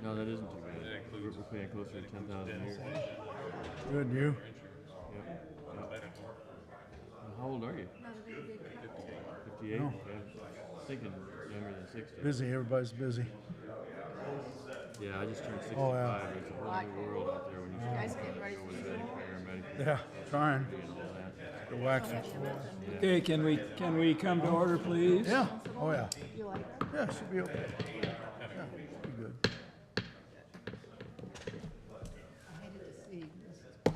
No, that isn't too bad. We're paying closer to 10,000 a year. Good, you? Yep. How old are you? 58? No. Yeah, I was thinking younger than 60. Busy, everybody's busy. Yeah, I just turned 65. Oh, yeah. It's a whole new world out there when you guys start getting ready go for with Medicare, Medicaid, Yeah, trying. and all that. The waxing. Okay, can we come to order, please? Yeah, oh yeah. You like that? Yeah, should be okay. Yeah, should be good. I hated to see Mrs. Her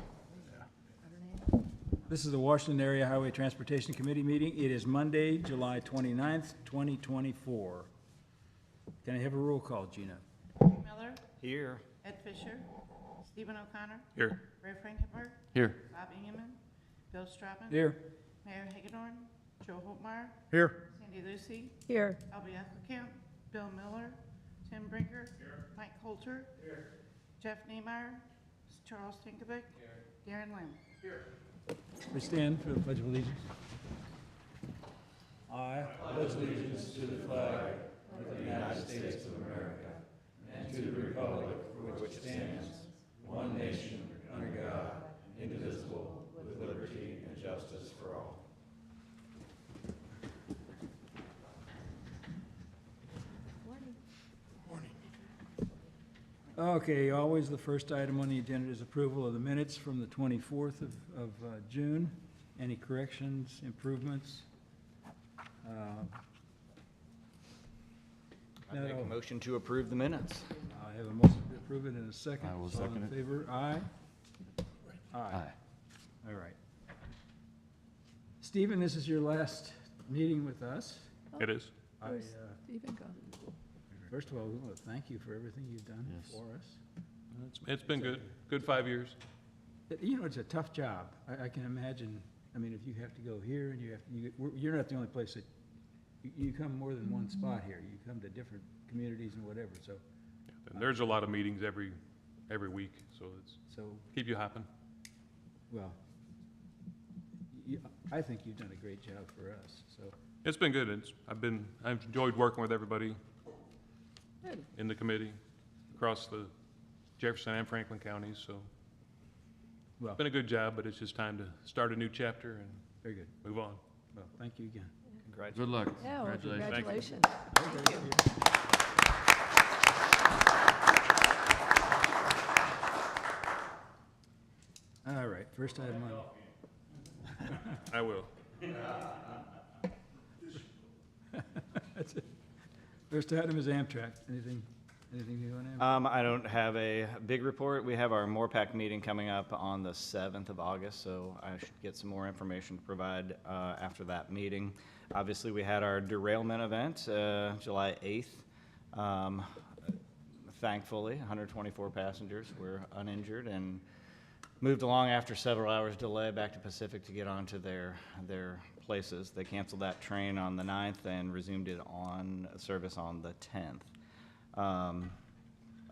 name? This is the Washington Area Highway Transportation Committee meeting. It is Monday, July 29th, 2024. Can I have a roll call, Gina? Miller, Here. Ed Fisher, Stephen O'Connor, Here. Ray Frankenberg, Here. Bob Ingeman, Bill Strautman, Here. Mayor Hagedorn, Joe Holtmeyer, Here. Sandy Lucy, Here. Albie Eccleston, Bill Miller, Tim Brinker, Mike Coulter, Jeff Niemeyer, Charles Tinkovic, Darren Lim. We stand for the Pledge of Allegiance. I pledge allegiance to the flag of the United States of America and to the republic for which it stands, one nation, under God, indivisible, with liberty and justice for all. Okay, always the first item on the agenda is approval of the minutes from the 24th of June. Any corrections, improvements? I make a No. motion to approve the minutes. I have a motion to approve it in a second. I will All second in it. favor? Aye? Aye. All right. Stephen, this is your last meeting with us. It is. Where's Stephen go? First of all, we want to thank you for everything you've done Yes. Uh, for us. It's been good. Good 5 years. You know, it's a tough job. I can imagine, I mean, if you have to go here and you're not the only place that, you come more than one spot here. You come to different communities and whatever, so, And there's a lot of meetings every week, so it's so, keep you hopping. well, I think you've done a great job for us, so. It's been good. I've enjoyed working with everybody Good. in the committee across the Jefferson and Franklin counties, so Well, it's been a good job, but it's just time to start a new chapter and very good. move on. Well, thank you again. Congratulations. Good luck. Yeah, well, Congratulations. congratulations. All right, first item on. I will. That's it. First item is Amtrak. Anything new on Amtrak? I don't have a big report. We have our MORPAC meeting coming up on the 7th of August, so I should get some more information to provide after that meeting. Obviously, we had our derailment event, July 8th. Thankfully, 124 passengers were uninjured and moved along after several hours delay back to Pacific to get onto their places. They canceled that train on the 9th and resumed it on service on the 10th.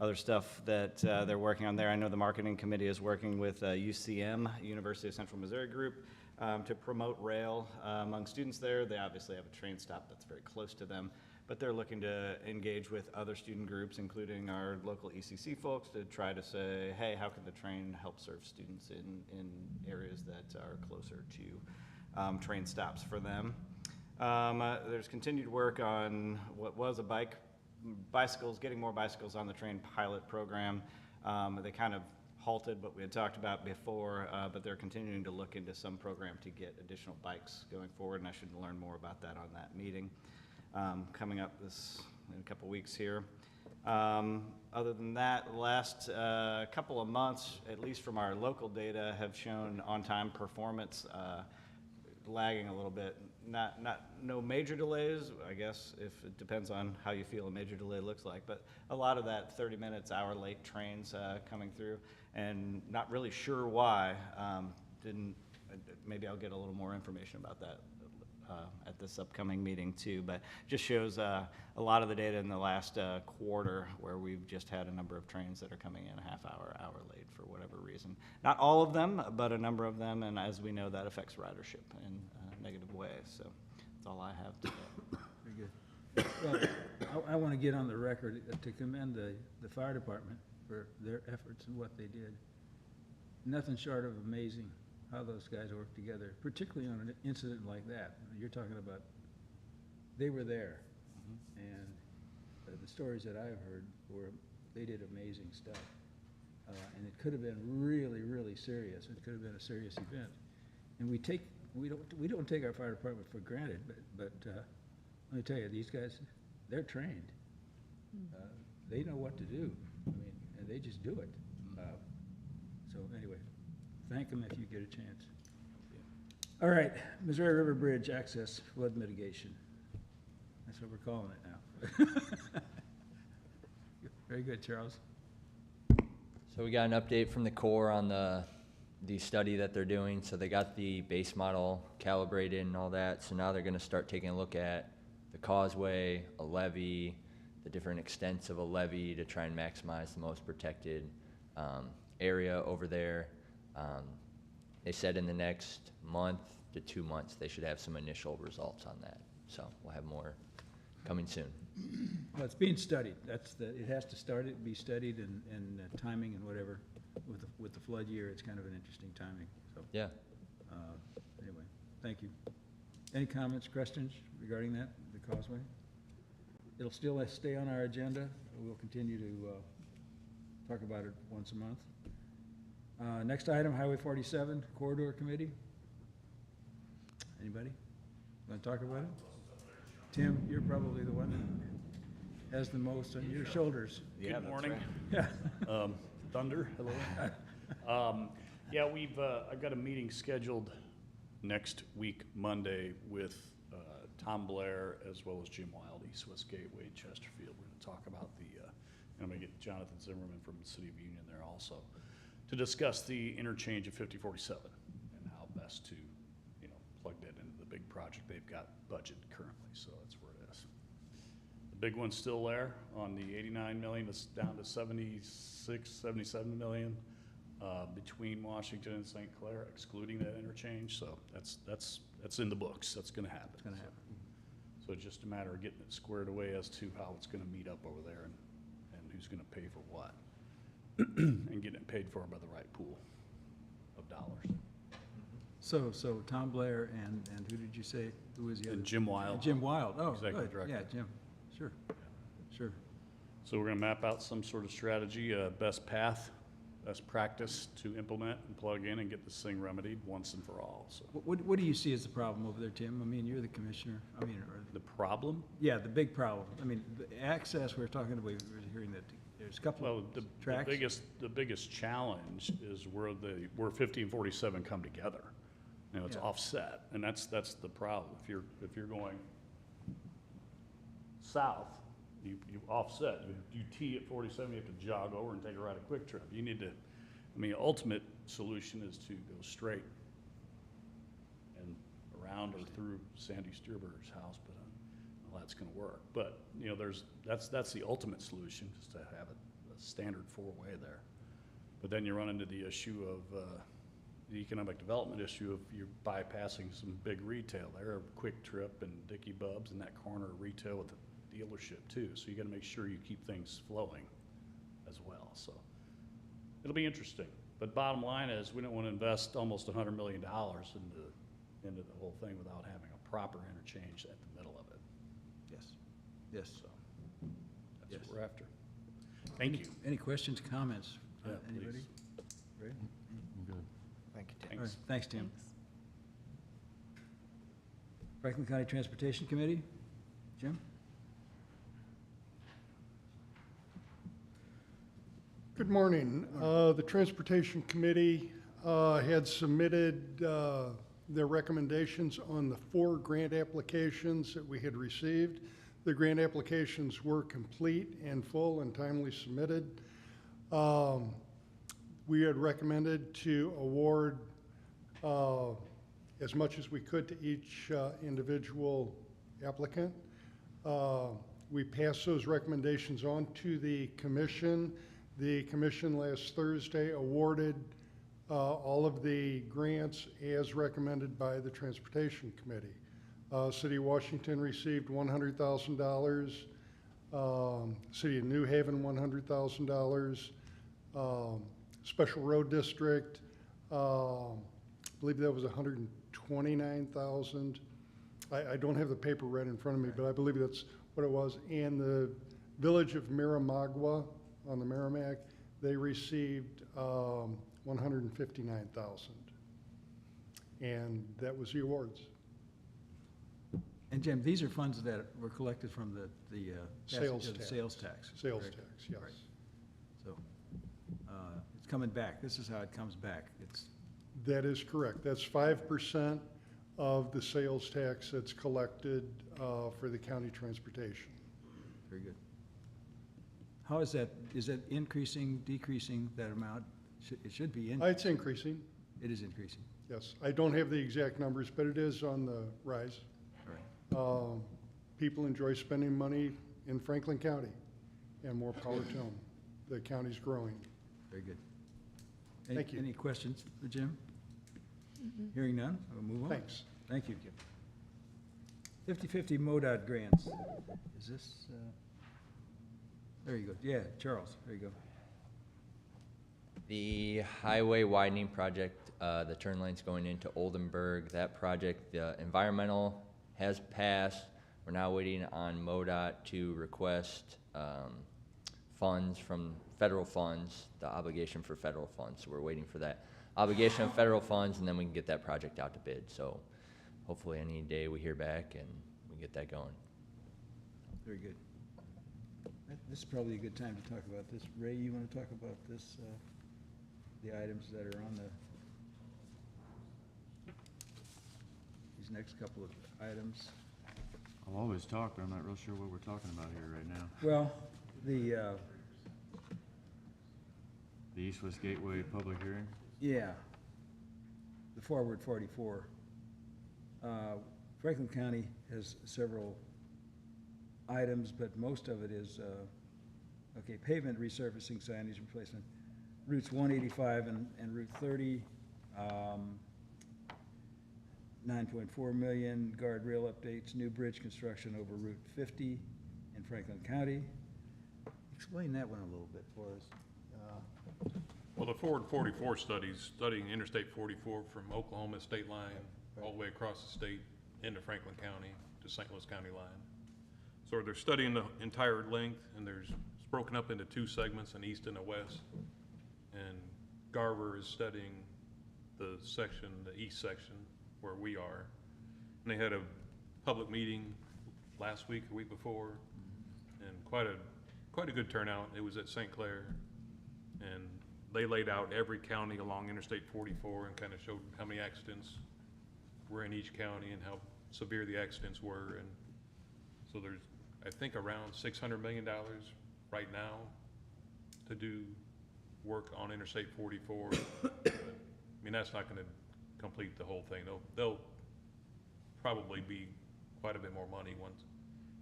Other stuff that they're working on there, I know the marketing committee is working with UCM, University of Central Missouri Group, to promote rail among students there. They obviously have a train stop that's very close to them, but they're looking to engage with other student groups, including our local ECC folks, to try to say, hey, how can the train help serve students in areas that are closer to train stops for them. There's continued work on what was a bicycles, getting more bicycles on the train pilot program. They kind of halted what we had talked about before, but they're continuing to look into some program to get additional bikes going forward, and I should learn more about that on that meeting coming up in a couple weeks here. Other than that, the last couple of months, at least from our local data, have shown on-time performance lagging a little bit. No major delays, I guess, if it depends on how you feel a major delay looks like, but a lot of that 30 minutes, hour late trains coming through, and not really sure why. Maybe I'll get a little more information about that at this upcoming meeting too, but just shows a lot of the data in the last quarter where we've just had a number of trains that are coming in a half hour, hour late for whatever reason. Not all of them, but a number of them, and as we know, that affects ridership in a negative way, so that's all I have today. Very good. Well, I want to get on the record to commend the fire department for their efforts and what they did. Nothing short of amazing how those guys work together, particularly on an incident like that. You're talking about, they were there. And the stories that I've heard were, they did amazing stuff. And it could have been really, really serious. It could have been a serious event. And we don't take our fire department for granted, but let me tell you, these guys, they're trained. They know what to do. I mean, and they just do it. So anyway, thank them if you get a chance. All right, Missouri River Bridge access flood mitigation. That's what we're calling it now. Very good, Charles. So we got an update from the Corps on the study that they're doing. So they got the base model calibrated and all that. So now they're going to start taking a look at the causeway, a levee, the different extents of a levee to try and maximize the most protected area over there. They said in the next month to 2 months they should have some initial results on that. So we'll have more coming soon. Well, it's being studied. It has to start it, be studied, and timing and whatever. With the flood year, it's kind of an interesting timing, so. Yeah. Anyway, thank you. Any comments, questions regarding that, the causeway? It'll still stay on our agenda. We'll continue to talk about it once a month. Next item, Highway 47 Corridor Committee. Anybody want to talk about it? Tim, you're probably the one that has the most on your shoulders. Yeah, Good that's morning. right. Yeah. Thunder, hello. Yeah, I've got a meeting scheduled next week, Monday, with Tom Blair as well as Jim Wild, East West Gateway in Chesterfield. We're gonna talk about and I'm gonna get Jonathan Zimmerman from the City of Union there also, to discuss the interchange of 5047 and how best to, plug that into the big project they've got budgeted currently, so that's where it is. The big one's still there on the 89 million, it's down to 76, 77 million between Washington and St. Clair, excluding that interchange, so that's in the books, that's gonna happen. It's gonna happen. So it's just a matter of getting it squared away as to how it's gonna meet up over there and who's gonna pay for what. And getting it paid for by the right pool of dollars. So Tom Blair and who did you say, who was the other? And Jim Wild. Jim Wild, oh, Executive good, Director. yeah, Jim, sure, sure. So we're gonna map out some sort of strategy, best path, best practice to implement and plug in and get this thing remedied once and for all, so. What do you see as the problem over there, Tim? I mean, you're the commissioner, or, The problem? yeah, the big problem. I mean, the access, we're talking about, we're hearing that there's a couple Well, of the tracks. biggest challenge is where 50 and 47 come together. It's Yeah. offset, and that's the problem. If you're going south, you offset. You tee at 47, you have to jog over and take a right at Quick Trip. You need to, ultimate solution is to go straight and around or through Sandy Stierberger's house, but that's gonna work. But, that's the ultimate solution, just to have a standard four-way there. But then you run into the issue of, the economic development issue of you're bypassing some big retail there, Quick Trip and Dickie Bubs and that corner of retail with the dealership too. So you gotta make sure you keep things flowing as well, so. It'll be interesting, but bottom line is, we don't wanna invest almost $100 million into the whole thing without having a proper interchange at the middle of it, Yes, yes. so. That's Yes. what we're after. Thank you. Any questions, comments? Yeah, Anybody? please. Great. Thank you, Tim. All right, Thanks. thanks, Tim. Thanks. Franklin County Transportation Committee, Jim? Good morning. The Transportation Committee had submitted their recommendations on the 4 grant applications that we had received. The grant applications were complete and full and timely submitted. We had recommended to award as much as we could to each individual applicant. We passed those recommendations on to the commission. The commission last Thursday awarded all of the grants as recommended by the Transportation Committee. City of Washington received $100,000. City of New Haven, $100,000. Special Road District, I believe that was $129,000. I don't have the paper right in front of me, but I believe that's what it was. And the Village of Miramagua on the Merrimack, they received $159,000. And that was the awards. And Jim, these are funds that were collected from the Sales passage of the tax. sales tax. Sales correct? tax, yes. Right. So, it's coming back. This is how it comes back. It's, That is correct. That's 5% of the sales tax that's collected for the county transportation. very good. How is that increasing, decreasing, that amount? It should be, It's increasing, it is increasing. yes. I don't have the exact numbers, but it is on the rise. All right. People enjoy spending money in Franklin County, and more power to them. The county's growing. Very good. Thank you. Any questions for Jim? Hearing none, we'll move on. Thanks. Thank you, Jim. 50/50 MoDOT grants. Is this, there you go. Yeah, Charles, there you go. The highway widening project, the turn lane's going into Oldenburg. That project, the environmental has passed. We're now waiting on MoDOT to request funds from federal funds, the obligation for federal funds. So we're waiting for that obligation of federal funds, and then we can get that project out to bid. So hopefully any day we hear back and we get that going. Very good. This is probably a good time to talk about this. Ray, you want to talk about this, the items that are on these next couple of items? I'll always talk, but I'm not real sure what we're talking about here right now. Well, the East-West Gateway public hearing? yeah, the Forward 44. Franklin County has several items, but most of it is, okay, pavement resurfacing, signage replacement, routes 185 and Route 30, 9.4 million, guardrail updates, new bridge construction over Route 50 in Franklin County. Explain that one a little bit for us. Well, the Forward 44 studies, studying Interstate 44 from Oklahoma state line all the way across the state into Franklin County to St. Louis County line. So they're studying the entire length, and it's broken up into two segments, an east and a west. And Garver is studying the section, the east section, where we are. And they had a public meeting last week or week before, and quite a good turnout. It was at St. Clair, and they laid out every county along Interstate 44 and kind of showed how many accidents were in each county and how severe the accidents were. And so there's, I think, around $600 million right now to do work on Interstate 44. I mean, that's not going to complete the whole thing. They'll probably be quite a bit more money once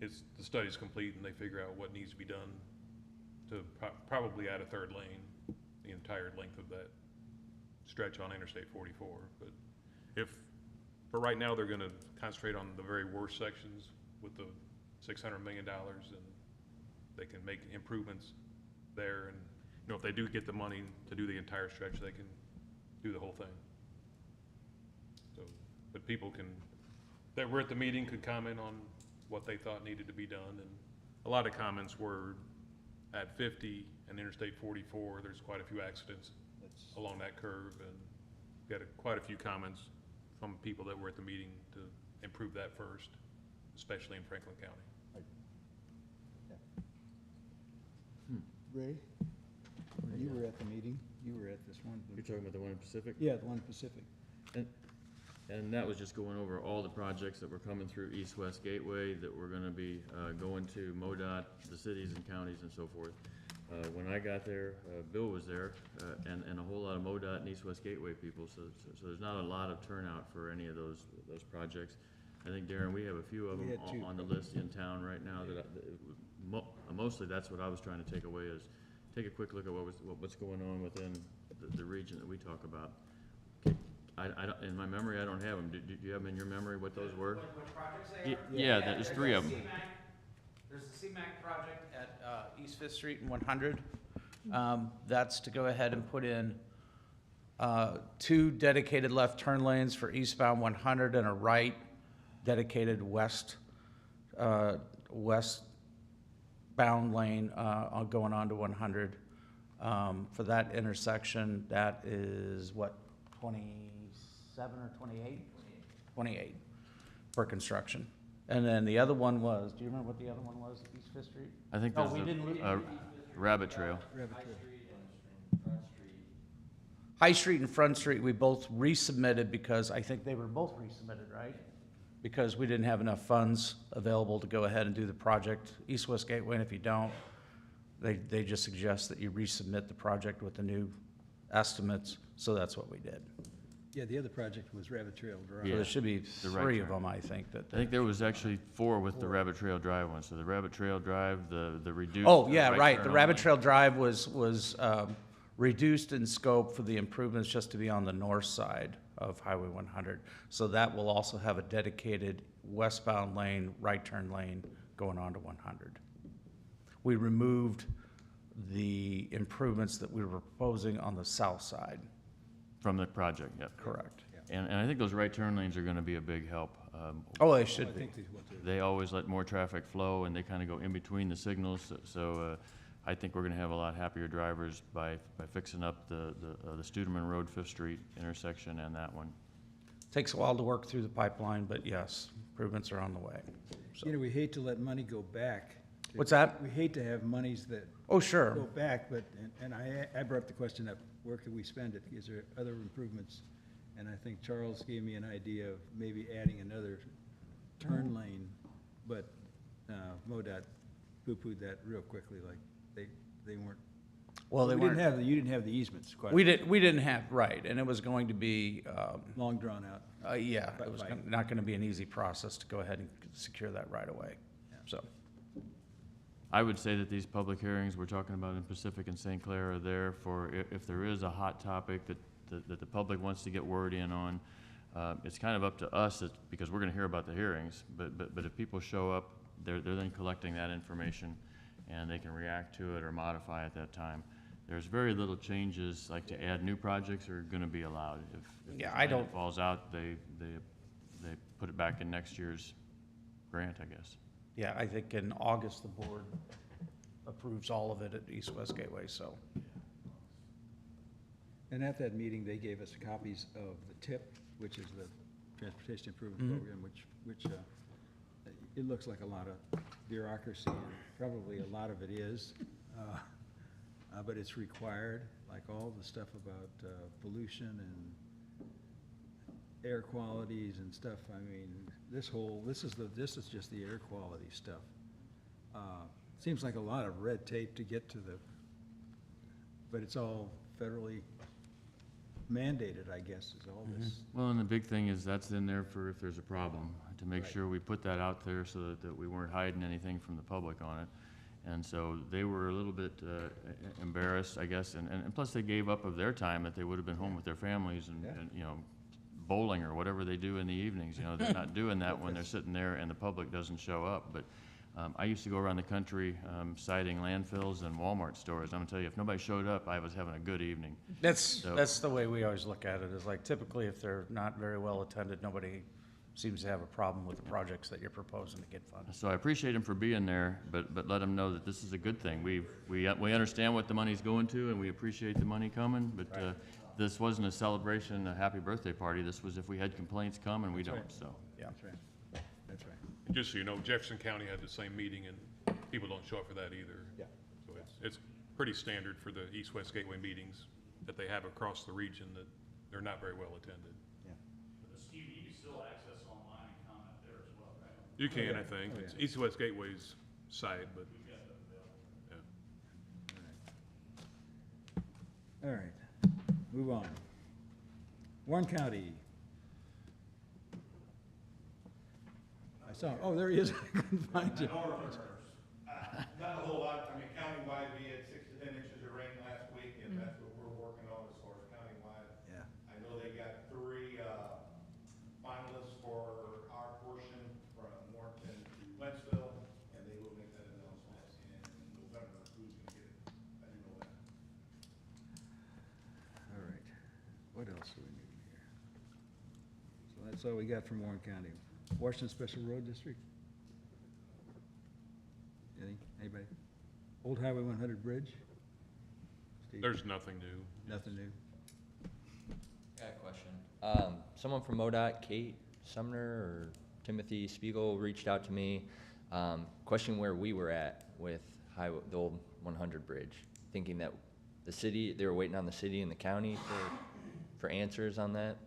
the study's complete and they figure out what needs to be done to probably add a third lane, the entire length of that stretch on Interstate 44. But right now they're going to concentrate on the very worst sections with the $600 million, and they can make improvements there. And if they do get the money to do the entire stretch, they can do the whole thing. So, but people that were at the meeting could comment on what they thought needed to be done, and a lot of comments were at 50 and Interstate 44. There's quite a few accidents along that curve, and we had quite a few comments from people that were at the meeting to improve that first, especially in Franklin County. Ray, you were at the meeting. You were at this one. You're talking about the one in Pacific? Yeah, the one in Pacific. And that was just going over all the projects that were coming through East-West Gateway that were gonna be, going to MoDOT, the cities and counties and so forth. When I got there, Bill was there, and a whole lot of MoDOT and East-West Gateway people, so there's not a lot of turnout for any of those projects. I think, Darren, we have a few of them on the list in town right now that, mostly that's what I was trying to take away, is take a quick look at what's going on within the region that we talk about. I don't, in my memory, I don't have them. Do you have them in your memory, what those were? Which projects they are? Yeah, there's three of them. There's the CMAC project at East Fifth Street and 100. That's to go ahead and put in 2 dedicated left turn lanes for eastbound 100 and a right dedicated westbound lane going on to 100. For that intersection, that is what, 27 or 28? 28 for construction. And then the other one was, do you remember what the other one was, East Fifth Street? I think No, there's we didn't. a rabbit trail. High Street and Front Street, we both resubmitted because I think they were both resubmitted, right? Because we didn't have enough funds available to go ahead and do the project. East-West Gateway, and if you don't, they just suggest that you resubmit the project with the new estimates, so that's what we did. Yeah, the other project was Rabbit Trail Drive. So there should be The right 3 of turn. them, I think, that. I think there was actually 4 with the Rabbit Trail Drive one. So the Rabbit Trail Drive, the reduced. Oh, yeah, right. turn The Rabbit only. Trail Drive was reduced in scope for the improvements just to be on the north side of Highway 100. So that will also have a dedicated westbound lane, right turn lane going on to 100. We removed the improvements that we were proposing on the south side. From the project, yep. Correct. And I think those right turn lanes are gonna be a big help. Oh, they I should be. think they will too. They always let more traffic flow, and they kind of go in between the signals, so I think we're gonna have a lot happier drivers by fixing up the Studeman Road, Fifth Street intersection and that one. Takes a while to work through the pipeline, but yes, improvements are on the way. So- You know, we hate to let money go back. What's that? We hate to have monies that Oh, sure. go back, but, and I brought up the question of where could we spend it? Is there other improvements? And I think Charles gave me an idea of maybe adding another turn lane, but MoDOT poo-pooed that real quickly, like they weren't. Well, they We weren't. didn't have, you didn't have the easements quite. We didn't have, right, and it was going to be, Long drawn out. yeah, But it was like- not gonna be an easy process to go ahead and secure that right away. So, I would say that these public hearings we're talking about in Pacific and St. Clair are there for if there is a hot topic that the public wants to get word in on. It's kind of up to us, because we're gonna hear about the hearings, but if people show up, they're then collecting that information, and they can react to it or modify at that time. There's very little changes, like to add new projects are gonna be allowed. If Yeah, the I plan don't- falls out, they put it back in next year's grant, I guess. yeah, I think in August, the board approves all of it at East-West Gateway, so. And at that meeting, they gave us copies of the TIP, which is the Transportation Improvement Program, which it looks like a lot of bureaucracy, and probably a lot of it is, but it's required, like all the stuff about pollution and air qualities and stuff. I mean, this is just the air quality stuff. Seems like a lot of red tape to get to but it's all federally mandated, I guess, is all this. Well, and the big thing is that's in there for if there's a problem, to make Right. sure we put that out there so that we weren't hiding anything from the public on it. And so they were a little bit embarrassed, I guess, and plus they gave up of their time that they would have been home with their families and, you know, bowling or whatever they do in the evenings, you know, they're not doing that when they're sitting there and the public doesn't show up. But I used to go around the country citing landfills and Walmart stores. I'm gonna tell you, if nobody showed up, I was having a good evening. That's So- the way we always look at it, is like typically if they're not very well attended, nobody seems to have a problem with the projects that you're proposing to get funded. So I appreciate him for being there, but let him know that this is a good thing. We understand what the money's going to, and we appreciate the money coming, but this wasn't a celebration, a happy birthday party. This was if we had complaints come, and we don't, so. Yeah. That's right. That's right. And just so you know, Jefferson County had the same meeting, and people don't show up for that either. Yeah. So it's pretty standard for the East-West Gateway meetings that they have across the region, that they're not very well attended. Steve, you can still access online and comment there as well, right? You can, I think. It's East-West Gateway's site, but, yeah. All right, move on. Warren County. I saw, oh, there he is. I couldn't find you. Not a whole lot, I mean, countywide, we had 6 to 10 inches of rain last week, and that's what we're working on as far as countywide. Yeah. I know they got 3 else do we need here? So that's all we got from Warren County. Washington Special Road District? Anybody? Old Highway 100 Bridge? Steve? There's nothing new. Nothing new? Got a question. Someone from MoDOT, Kate Sumner or Timothy Spiegel, reached out to me, questioning where we were at with the old 100 bridge, thinking that the city, they were waiting on the city and the county for answers on that.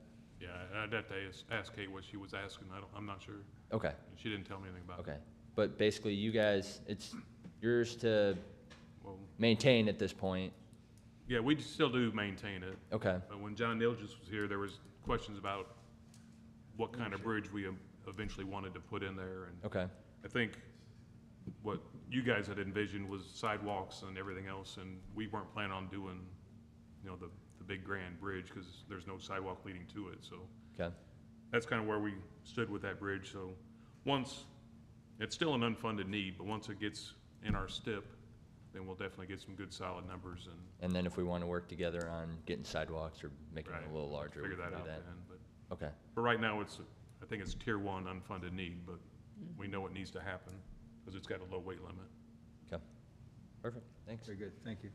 Yeah, I'd have to ask Kate what she was asking. I'm not sure. Okay, She didn't tell me anything about it. okay. But basically, you guys, it's yours to Well, maintain at this point. yeah, we still do maintain it. Okay, But when John Nilges was here, there was questions about what kind of bridge we eventually wanted to put in there. And okay, I think what you guys had envisioned was sidewalks and everything else, and we weren't planning on doing, the big grand bridge, because there's no sidewalk leading to it, so. okay, That's kind of where we stood with that bridge, so once, it's still an unfunded need, but once it gets in our STIP, then we'll definitely get some good solid numbers and. and then if we want to work together on getting sidewalks or making it a little larger, we Figure can that do out that. then, but Okay, for right now, I think it's tier 1 unfunded need, but we know it needs to happen, because it's got a low weight limit. okay, perfect, thanks. Very good, thank you.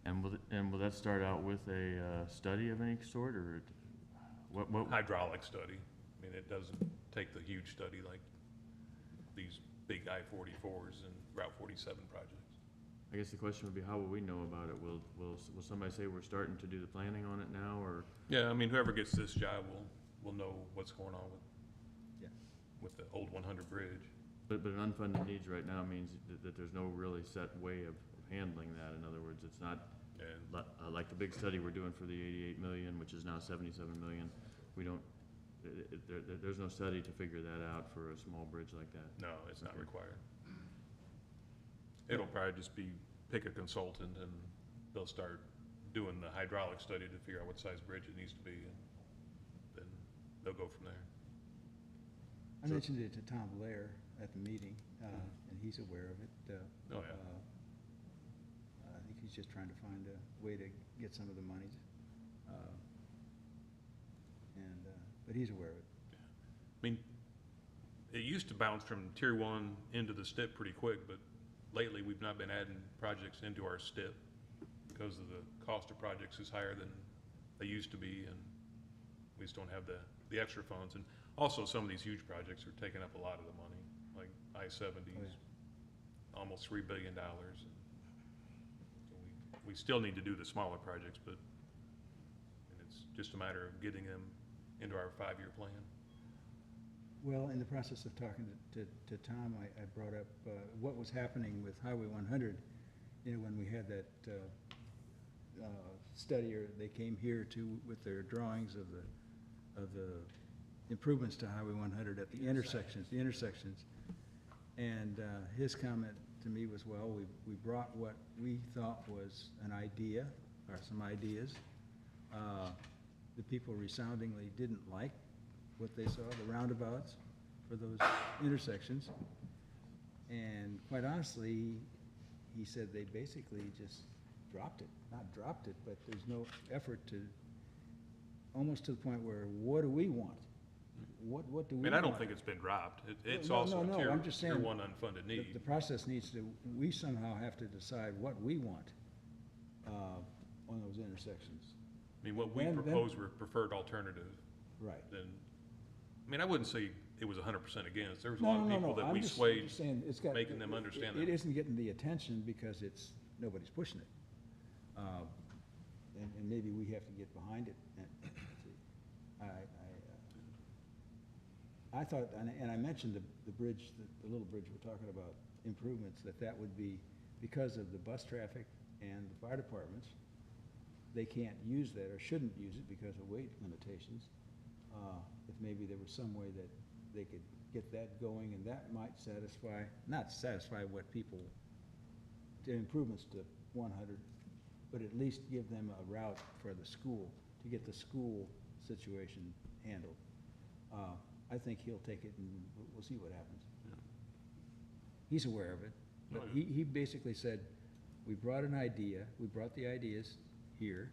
And will that start out with a study of any sort, or what? Hydraulic study, I mean, it doesn't take the huge study like these big I-44s and Route 47 projects. I guess the question would be, how will we know about it? Will somebody say we're starting to do the planning on it now, or? Yeah, I mean, whoever gets this job will know what's going on Yeah. with the old 100 bridge. But an unfunded needs right now means that there's no really set way of handling that. In other words, it's not And like the big study we're doing for the 88 million, which is now 77 million. We don't, there's no study to figure that out for a small bridge like that. no, it's not required. It'll probably just be, pick a consultant and they'll start doing the hydraulic study to figure out what size bridge it needs to be, and then they'll go from there. I mentioned it to Tom Blair at the meeting, and he's aware of it. Oh, yeah. I think he's just trying to find a way to get some of the monies. But he's aware of it. I mean, it used to bounce from tier 1 into the STIP pretty quick, but lately we've not been adding projects into our STIP because of the cost of projects is higher than they used to be, and we just don't have the extra funds. And also, some of these huge projects are taking up a lot of the money, like I-70's almost $3 billion. And so we still need to do the smaller projects, but it's just a matter of getting them into our 5-year plan. Well, in the process of talking to Tom, I brought up what was happening with Highway 100, when we had that study, or they came here with their drawings of the improvements to Highway 100 at the intersections. And his comment to me was, well, we brought what we thought was an idea, or some ideas. The people resoundingly didn't like what they saw, the roundabouts for those intersections. And quite honestly, he said they basically just dropped it. Not dropped it, but there's no effort to, almost to the point where, what do we want? What do we want? I mean, I don't think it's been dropped. It's No, also no, a I'm just tier saying 1 unfunded need. The process needs to, we somehow have to decide what we want on those intersections. I mean, what we Then- propose were preferred alternative, Right. then, I mean, I wouldn't say it was 100% against. There was a No, lot of no, people no, that I'm we just swayed, saying it's got. making them understand It that. isn't getting the attention because nobody's pushing it. And maybe we have to get behind it. I thought, and I mentioned the bridge, the little bridge we're talking about, improvements, that would be because of the bus traffic and the fire departments. They can't use that or shouldn't use it because of weight limitations. If maybe there was some way that they could get that going, and that might not satisfy what people, the improvements to 100, but at least give them a route for the school, to get the school situation handled. I think he'll take it, and we'll see what happens. Yeah. He's aware of it, but Oh, yeah. he basically said, we brought an idea, we brought the ideas here.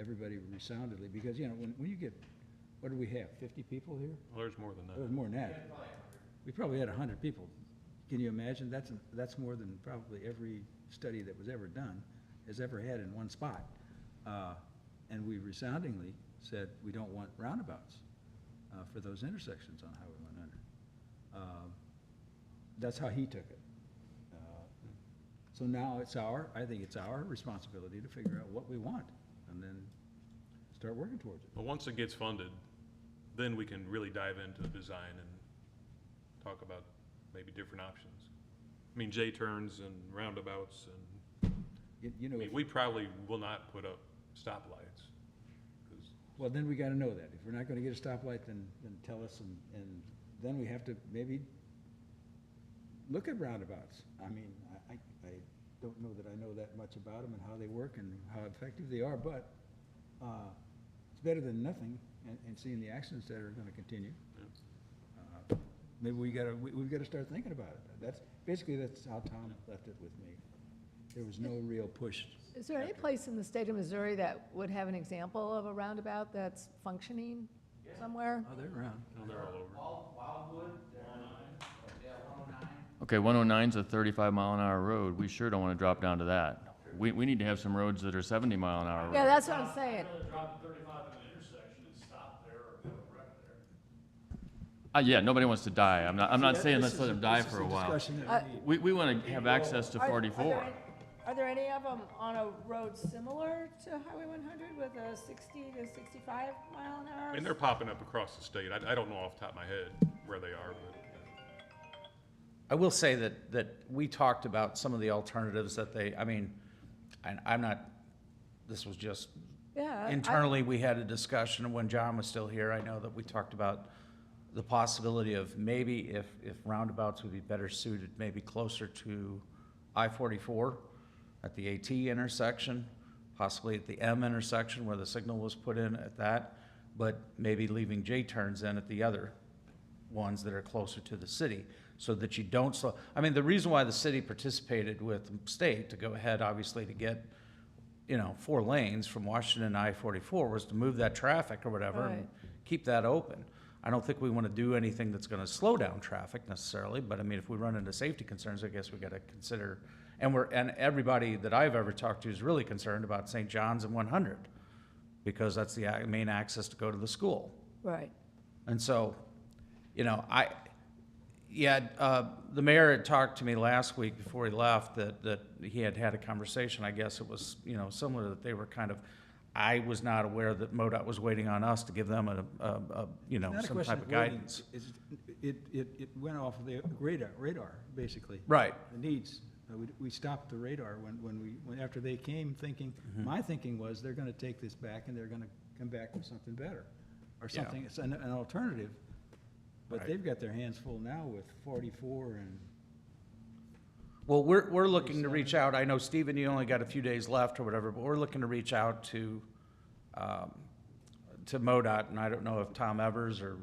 everybody resoundingly, because, you know, when you get, what do we have, 50 people here? Well, there's more than There's that. more than that. We probably had 100 people. Can you imagine? That's more than probably every study that was ever done has ever had in one spot. And we resoundingly said, we don't want roundabouts for those intersections on Highway 100. That's how he took it. So now I think it's our responsibility to figure out what we want and then start working towards it. But once it gets funded, then we can really dive into the design and talk about maybe different options. I mean, J-turns and roundabouts and, You know, I mean, we probably will not put up stoplights. 'Cause well, then we gotta know that. If we're not gonna get a stoplight, then tell us, and then we have to maybe look at roundabouts. I mean, I don't know that I know that much about them and how they work and how effective they are, but, it's better than nothing, and seeing the accidents that are gonna continue. Maybe we've gotta start thinking about it. That's how Tom left it with me. There was no real push. Is there any place in the state of Missouri that would have an example of a roundabout that's functioning somewhere? Oh, they're around. no, they're all over. Okay, 109's a 35-mile-an-hour road. We sure don't want to drop down to that. We need to have some roads that are 70-mile-an-hour roads. Yeah, that's what I'm saying. Drop to 35 at an intersection and stop there or have a wreck there. Yeah, nobody wants to die. I'm not saying This let's let is- them die this is for a while. discussion that we need. We want to have access to 44. Are there any of them on a road similar to Highway 100 with a 60 to 65 mile an hour? I mean, they're popping up across the state. I don't know off the top of my head where they are, but. I will say that we talked about some of the alternatives that I mean, I'm not, this was just Yeah. internally, we had a discussion when John was still here. I know that we talked about the possibility of maybe if roundabouts would be better suited, maybe closer to I-44 at the AT intersection, possibly at the M intersection where the signal was put in at that, but maybe leaving J-turns in at the other ones that are closer to the city, so that you don't slow. I mean, the reason why the city participated with the state to go ahead, obviously, to get, 4 lanes from Washington to I-44 was to move that traffic or whatever and Right. keep that open. I don't think we want to do anything that's going to slow down traffic necessarily, but I mean, if we run into safety concerns, I guess we got to consider. And everybody that I've ever talked to is really concerned about St. John's and 100, because that's the main access to go to the school. Right. And so, the mayor had talked to me last week before he left that he had a conversation. I guess it was, similar, that they were I was not aware that MoDOT was waiting on us to give them Not a some question type of waiting. guidance. It went off of the radar, basically. Right. The needs. We stopped the radar after they came thinking, my thinking was they're gonna take this back and they're gonna come back with something better. Or Yeah. something, it's an alternative. But Right. they've got their hands full now with 44 and. Well, we're looking to reach out. I know, Stephen, you only got a few days left or whatever, but we're looking to reach out to MoDOT, and I don't know if Tom Evers or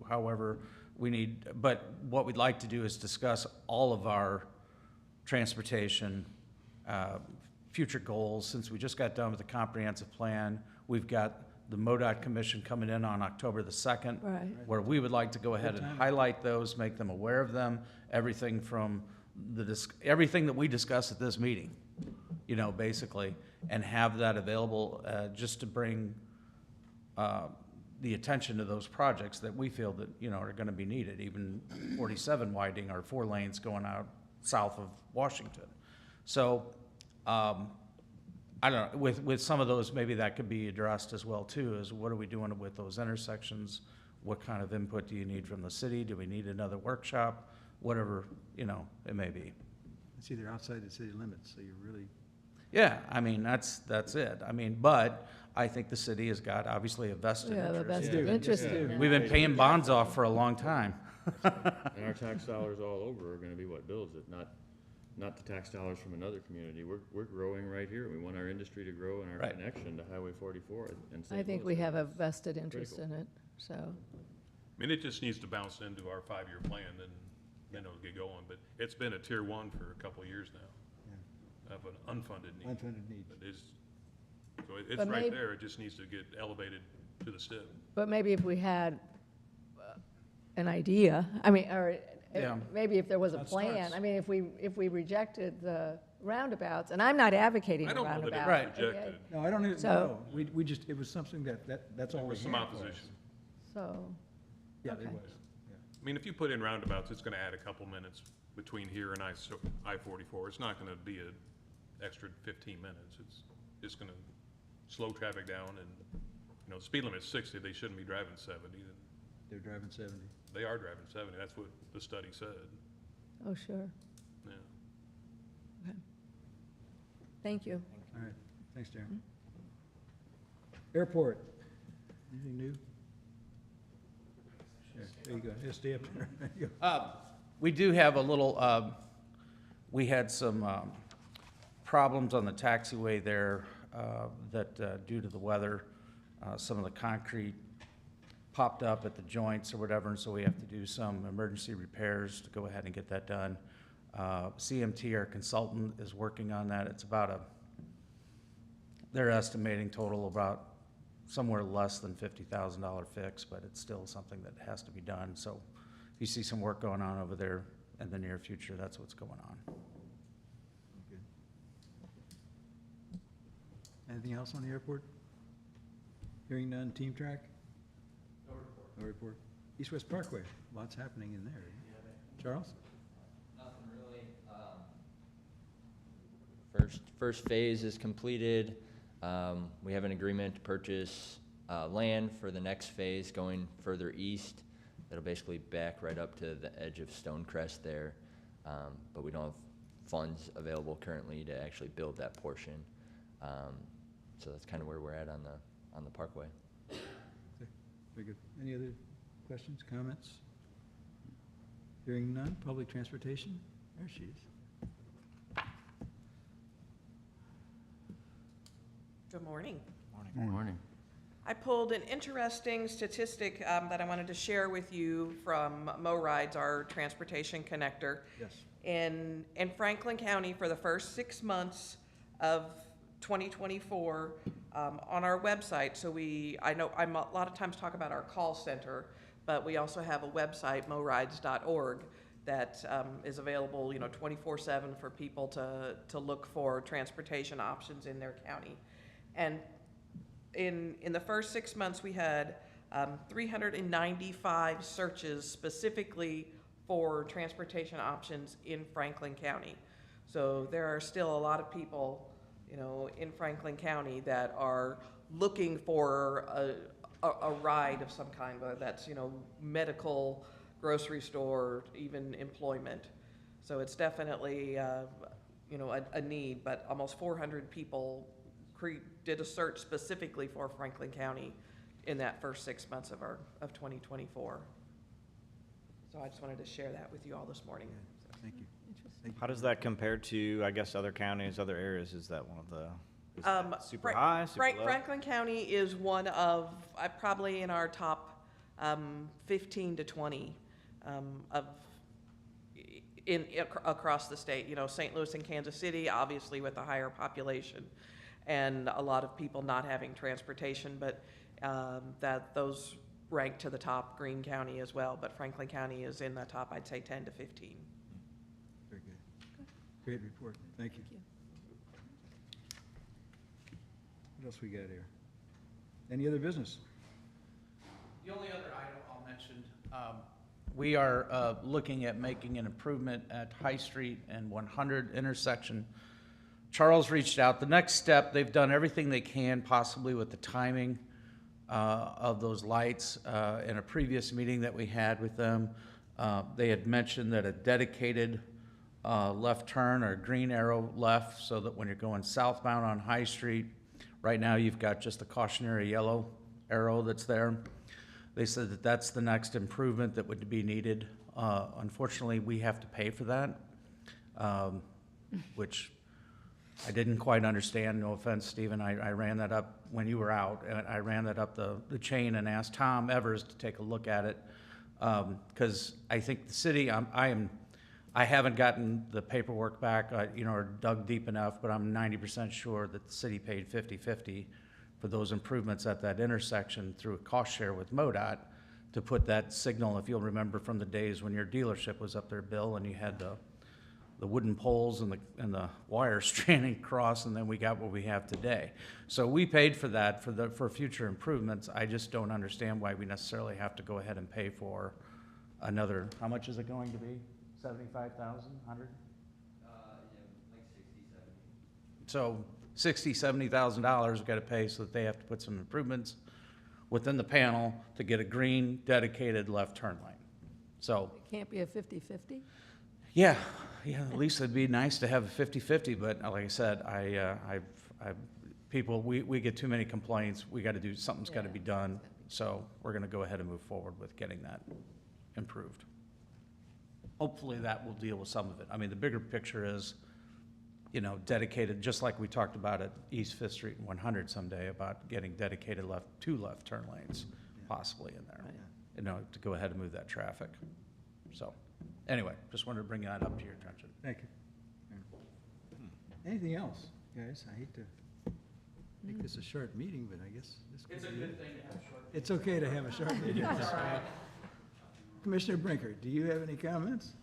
however we need, but what we'd like to do is discuss all of our transportation, future goals. Since we just got done with the comprehensive plan, we've got the MoDOT Commission coming in on October the 2nd. Right. Where we would like to go ahead and time. highlight those, make them aware of them, everything from everything that we discuss at this meeting, basically, and have that available, just to bring, the attention to those projects that we feel that, are gonna be needed, even 47 widening or 4 lanes going out south of Washington. So, I don't know, with some of those, maybe that could be addressed as well too, is what are we doing with those intersections? What kind of input do you need from the city? Do we need another workshop? Whatever, it may be. It's either outside the city limits, so you're really. Yeah, I mean, that's it. I mean, but I think the city has got obviously a vested Yeah, the interest. vested interest. Yeah. We've been paying bonds off for a long time. And our tax dollars all over are gonna be what builds it, not the tax dollars from another community. We're growing right here. We want our industry to grow and our Right. connection to Highway 44 and St. I think Louis. we have a vested interest in it, so. I mean, it just needs to bounce into our 5-year plan, then it'll get going. But it's been a tier 1 for a couple of years now of an unfunded need. Unfunded need. But it's But right maybe- there, it just needs to get elevated to the STIP. But maybe if we had an idea, I mean, or Yeah. maybe if there was a That plan. starts. I mean, if we rejected the roundabouts, and I'm not advocating I a don't know that roundabout. it Right. was rejected. No, I don't even So- know. We just, it was something that's all There we was some had for us. opposition. So, Yeah, there Okay. was. Yeah. I mean, if you put in roundabouts, it's gonna add a couple minutes between here and I-44. It's not gonna be an extra 15 minutes. It's just gonna slow traffic down and, you know, the speed limit's 60, they shouldn't be driving 70. They're driving 70. They are driving 70, that's what the study said, oh, sure. yeah. Okay. Thank you. All right, thanks, Darren. Airport, anything new? There you go, just stay up there. There you go. We do have a little, we had some problems on the taxiway there that due to the weather, some of the concrete popped up at the joints or whatever, and so we have to do some emergency repairs to go ahead and get that done. CMT, our consultant, is working on that. It's about they're estimating total about somewhere less than $50,000 fix, but it's still something that has to be done. So if you see some work going on over there in the near future, that's what's going on. Good. Anything else on the airport? Hearing none, Team Track? No report. East-West Parkway, lots happening in there. Charles? Nothing really. First phase is completed. We have an agreement to purchase land for the next phase going further east. That'll basically back right up to the edge of Stonecrest there. But we don't have funds available currently to actually build that portion. So that's kind of where we're at on the parkway. Okay, very good. Any other questions, comments? Hearing none, public transportation? There she is. Good morning. Morning. I pulled an interesting statistic that I wanted to share with you from MoRides, our transportation connector. Yes. In Franklin County, for the first 6 months of 2024, on our website, so I know I'm a lot of times talk about our call center, but we also have a website, morides.org, that is available, 24/7 for people to look for transportation options in their county. And in the first 6 months, we had 395 searches specifically for transportation options in Franklin County. So there are still a lot of people, in Franklin County that are looking for a ride of some kind, whether that's, medical, grocery store, even employment. So it's definitely, a need, but almost 400 people did a search specifically for Franklin County in that first 6 months of 2024. So I just wanted to share that with you all this morning. Thank you. Thank you. How does that compare to, I guess, other counties, other areas? Is that one of the, is that super high, super low? Franklin County is one of, probably in our top 15 to 20 across the state. St. Louis and Kansas City, obviously with a higher population and a lot of people not having transportation, but that those rank to the top. Greene County as well, but Franklin County is in the top, I'd say 10 to 15. Very good. Great report. Thank you. What else we got here? Any other business? The only other item I'll mention, we are looking at making an improvement at High Street and 100 intersection. Charles reached out. The next step, they've done everything they can possibly with the timing of those lights. In a previous meeting that we had with them, they had mentioned that a dedicated left turn or green arrow left, so that when you're going southbound on High Street, right now you've got just the cautionary yellow arrow that's there. They said that that's the next improvement that would be needed. Unfortunately, we have to pay for that, which I didn't quite understand. No offense, Stephen. I ran that up when you were out. And I ran that up the chain and asked Tom Evers to take a look at it, because I think the city. I haven't gotten the paperwork back, or dug deep enough, but I'm 90% sure that the city paid 50/50 for those improvements at that intersection through a cost share with MoDOT to put that signal, if you'll remember from the days when your dealership was up there, Bill, and you had the wooden poles and the wires straining across, and then we got what we have today. So we paid for that for future improvements. I just don't understand why we necessarily have to go ahead and pay for another, how much is it going to be? 75,000, 100? Like 60, 70. So $60,000, $70,000 we've got to pay so that they have to put some improvements within the panel to get a green dedicated left turn lane. So, It can't be a 50-50? yeah, at least it'd be nice to have a 50-50, but like I said, we get too many complaints. We got to do, something's got to be done. So we're going to go ahead and move forward with getting that improved. Hopefully that will deal with some of it. I mean, the bigger picture is, you know, dedicated, just like we talked about at East Fifth Street and 100 someday, about getting dedicated two left turn lanes possibly in there, you know, to go ahead and move that traffic. So, anyway, just wanted to bring that up to your attention. Thank you. Anything else, guys? I hate to make this a short meeting, but I guess this could be it. thing to have short. It's okay to have a short meeting. Commissioner Brinker, do you have any comments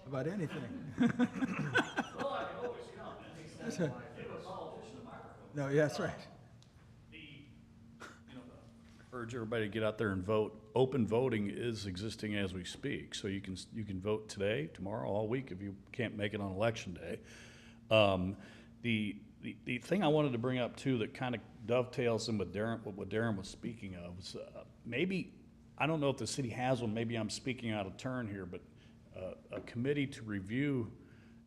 about anything? Well, I can always comment. That's right. Give a politician a microphone. No, yeah, that's right. Urge everybody to get out there and vote. Open voting is existing as we speak, so you can vote today, tomorrow, all week if you can't make it on election day. The thing I wanted to bring up too that kind of dovetails in with what Darren was speaking of was maybe, I don't know if the city has one, maybe I'm speaking out of turn here, but a committee to review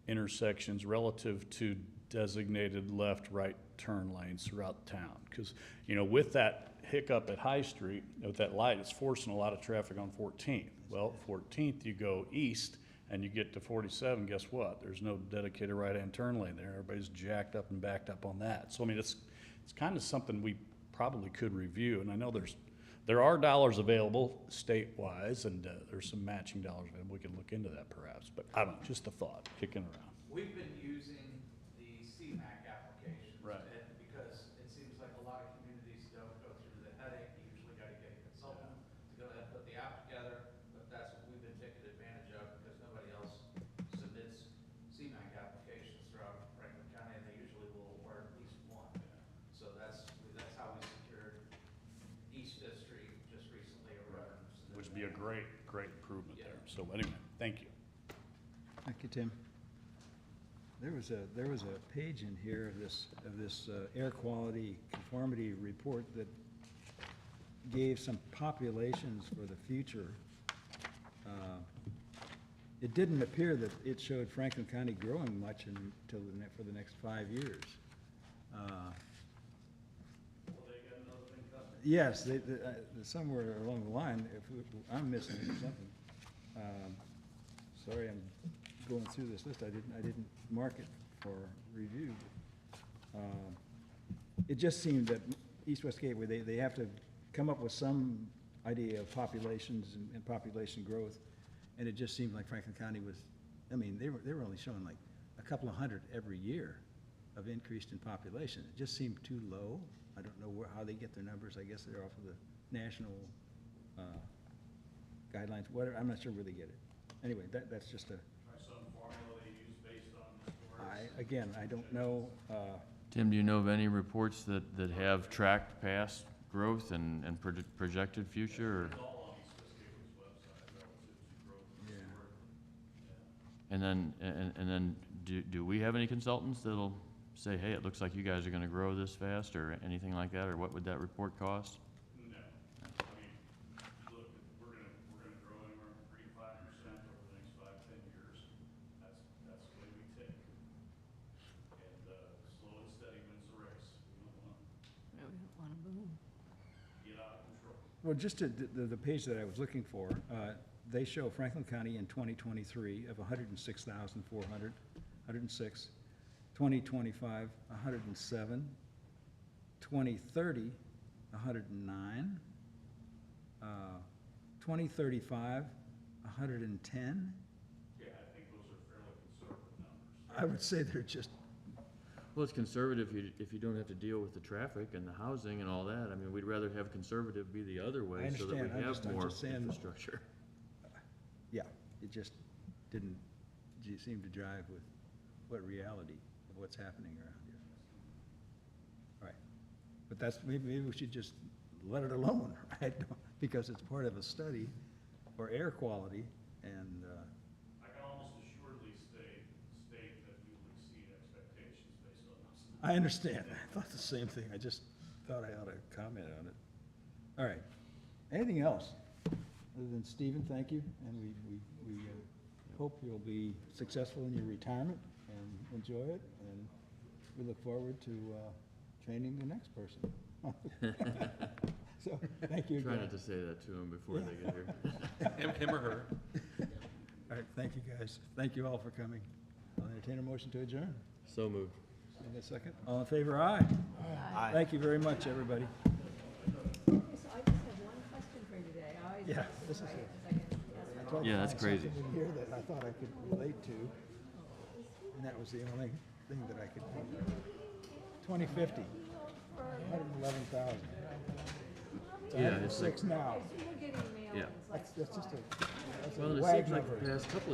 intersections relative to designated left-right turn lanes throughout town. Because, you know, with that hiccup at High Street, with that light, it's forcing a lot of traffic on 14th. Well, 14th, you go east and you get to 47, guess what? There's no dedicated right-hand turn lane there. Everybody's jacked up and backed up on that. So, I mean, it's kind of something we probably could review. And I know there are dollars available state-wise, and there's some matching dollars available. We could look into that perhaps. But I don't know, just a thought, kicking around. We've been using the CMAQ applications. Right. Because it seems like a lot of communities don't go through the headache. You usually got to get a consultant to go ahead and put the app together. But that's what we've been taking advantage of because nobody else submits CMAQ applications throughout Franklin County, and they usually will award at least one. So that's how we secured East Fifth Street just recently. Which would be a great improvement there. So anyway, thank you. Thank you, Tim. There was a page in here of this air quality conformity report that gave some populations for the future. It didn't appear that it showed Franklin County growing much for the next 5 years. Yes, somewhere along the line, I'm missing something. Sorry, I'm going through this list. I didn't mark it for review. It just seemed that East-West Gateway, they have to come up with some idea of populations and population growth, and it just seemed like Franklin County was, I mean, they were only showing like a couple of hundred every year of increase in population. It just seemed too low. I don't know how they get their numbers. I guess they're off of the national guidelines, whatever. I'm not sure where they get it. Anyway, that's just a. Some formula they use based on Again, I don't know. Tim, do you know of any reports that have tracked past growth and projected future? Or? It's all on East West Gateway's website relative to growth. Yeah. And then do we have any consultants that'll say, hey, it looks like you guys are gonna grow this fast, or anything like that, or what would that report cost? No. I mean, look, we're gonna grow anywhere from 3 to 5% over the next 5, 10 years. That's the way we take. And slow and steady wins the race. We don't want to get out of control. Well, just the page that I was looking for, they show Franklin County in 2023 of 106,400, 106. 2025, 107. 2030, 109. 2035, 110. Yeah, I think those are fairly conservative numbers. I would say they're just Well, it's conservative if you don't have to deal with the traffic and the housing and all that. I mean, we'd rather have conservative be the other way so that we understand. I'm have just more saying- infrastructure. Yeah, it just didn't seem to jive with what reality of what's happening around here. All right, but that's, maybe we should just let it alone, right? Because it's part of a study for air quality, and, I can almost assuredly state that we will exceed expectations based on those. I understand. I thought the same thing. I just thought I ought to comment on it. All right. Anything else? Other than Stephen, thank you, and we hope you'll be successful in your retirement and enjoy it, and we look forward to training the next person. So, thank you Try again. not to say that to them before they get here. Him or her. All right, thank you, guys. Thank you all for coming. I'll entertain a motion to adjourn. So moved. In a second. All in favor, aye? Aye. Thank you very much, everybody. So I just have one question for you today. I always Yeah, ask this is right, it. 'cause I can ask I tried to Yeah, that's find crazy. something in here that I thought I could relate to, and that was the only thing that I could think of. 2050, 111,000. So Yeah, I have it's 6 now. So you're getting mail Yeah. and it's like That's just a Well, and it wag seems like number. the past couple of